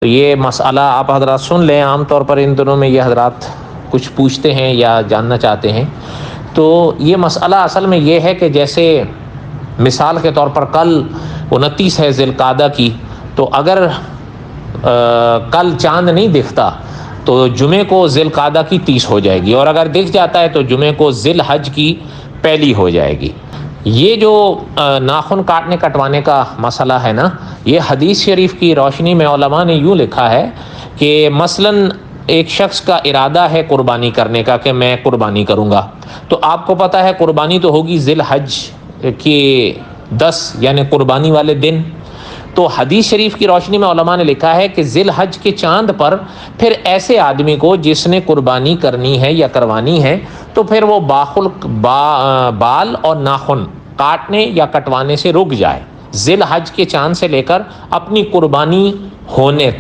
تو یہ مسئلہ آپ حضرات سن لیں، عام طور پر ان دنوں میں یہ حضرات کچھ پوچھتے ہیں یا جاننا چاہتے ہیں۔ تو یہ مسئلہ اصل میں یہ ہے کہ جیسے مثال کے طور پر کل 29 ہے ذی القعدہ کی، تو اگر کل چاند نہیں دکھتا تو جمعے کو ذی القعدہ کی 30 ہو جائے گی، اور اگر دکھ جاتا ہے تو جمعے کو ذی الحج کی پہلی ہو جائے گی۔ یہ جو ناخن کاٹنے کٹوانے کا مسئلہ ہے نا، یہ حدیث شریف کی روشنی میں علماء نے یوں لکھا ہے کہ مثلاً ایک شخص کا ارادہ ہے قربانی کرنے کا کہ میں قربانی کروں گا، تو آپ کو پتہ ہے قربانی تو ہوگی ذی الحج کے 10 یعنی قربانی والے دن۔ تو حدیث شریف کی روشنی میں علماء نے لکھا ہے کہ ذی الحج کے چاند پر پھر ایسے آدمی کو جس نے قربانی کرنی ہے یا کروانی ہے، تو پھر وہ بال اور ناخن کاٹنے یا کٹوانے سے رک جائے ذی الحج کے چاند سے لے کر اپنی قربانی ہونے تک۔